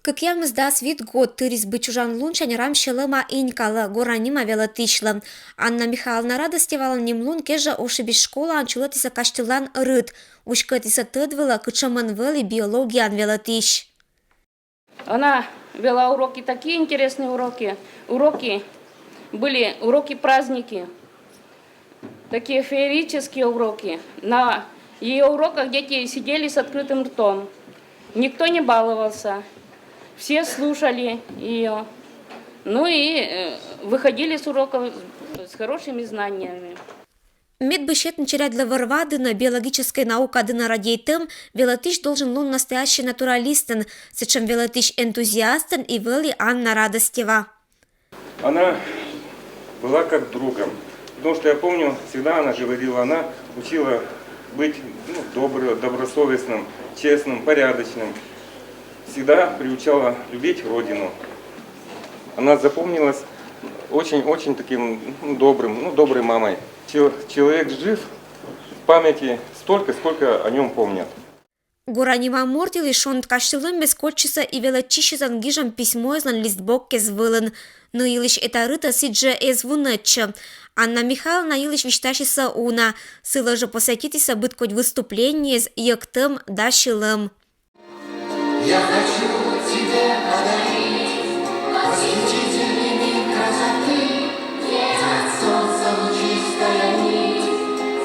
Кыкьямызда свит год тырис бычужан лунчань рам шелыма инькалы, горанима велотишлы. Анна Михайловна радостевала немлун кежа ошибиш школа анчулатиса каштылан рыт. Ушкатиса тыдвыла кычамын вели биологиян велотиш. Она вела уроки, такие интересные уроки. Уроки были уроки-праздники, такие феерические уроки. На ее уроках дети сидели с открытым ртом. Никто не баловался. Все слушали ее. Ну и выходили с уроков с хорошими знаниями. Медбышет начала для варвадына биологическая наука дына радейтым, велотиш должен лун настоящий натуралистен, сечем велотиш энтузиастен и вели Анна Радостева. Она была как другом, потому что я помню, всегда она говорила, она учила быть добрым, добросовестным, честным, порядочным. Всегда приучала любить Родину. Она запомнилась очень таким доброй мамой. Человек жив в памяти столько, сколько о нем помнят. Горанима мортил и шонт каштылым бескотчиса и велочищизан гижам письмо излан листбок звылын. Но илиш это рыта сидже эзвунетча. Анна Михайловна илиш вишташиса уна. Сыла же посвятитиса быть хоть выступление с яктым дашилым. Я хочу тебе подарить восхитительный мир красоты, от солнца лучистая нить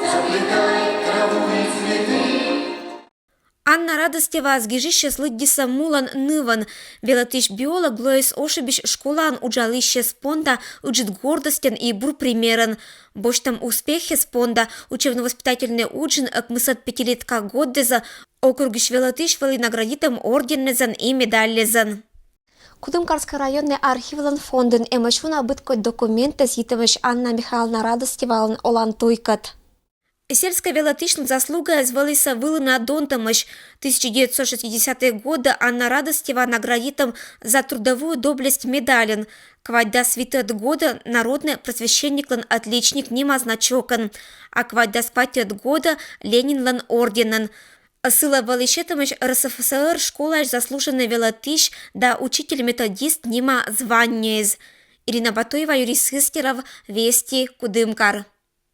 заплетает траву и цветы. Анна Радостева сгижище слыддиса мулан ныван. Велотиш биолог глоис ошибиш школан уджалище спонда уджит гордостен и бур примерен. Боштам успехи спонда учебно-воспитательный уджин акмысат пятилетка годдеза округиш велотиш вели наградитым орденнезан и медаллезан. Кудымкарский районный архивлан фондын эмачуна быткой документы ситываш Анна Михайловна Радостевалан олан туйкат. Сельская велотишная заслуга звалися вылына донтамыш. 1960-е годы Анна Радостева наградитым за трудовую доблесть медален. Квайда свитет года народный просвещенниклан отличник нима значокан. А квайда скватет года Ленинлан орденен. Сыла валищетамыш РСФСР школа заслуженный велотиш да учитель-методист нима званнез. Ирина Батоева, Юрий Сыскеров, Вести, Кудымкар.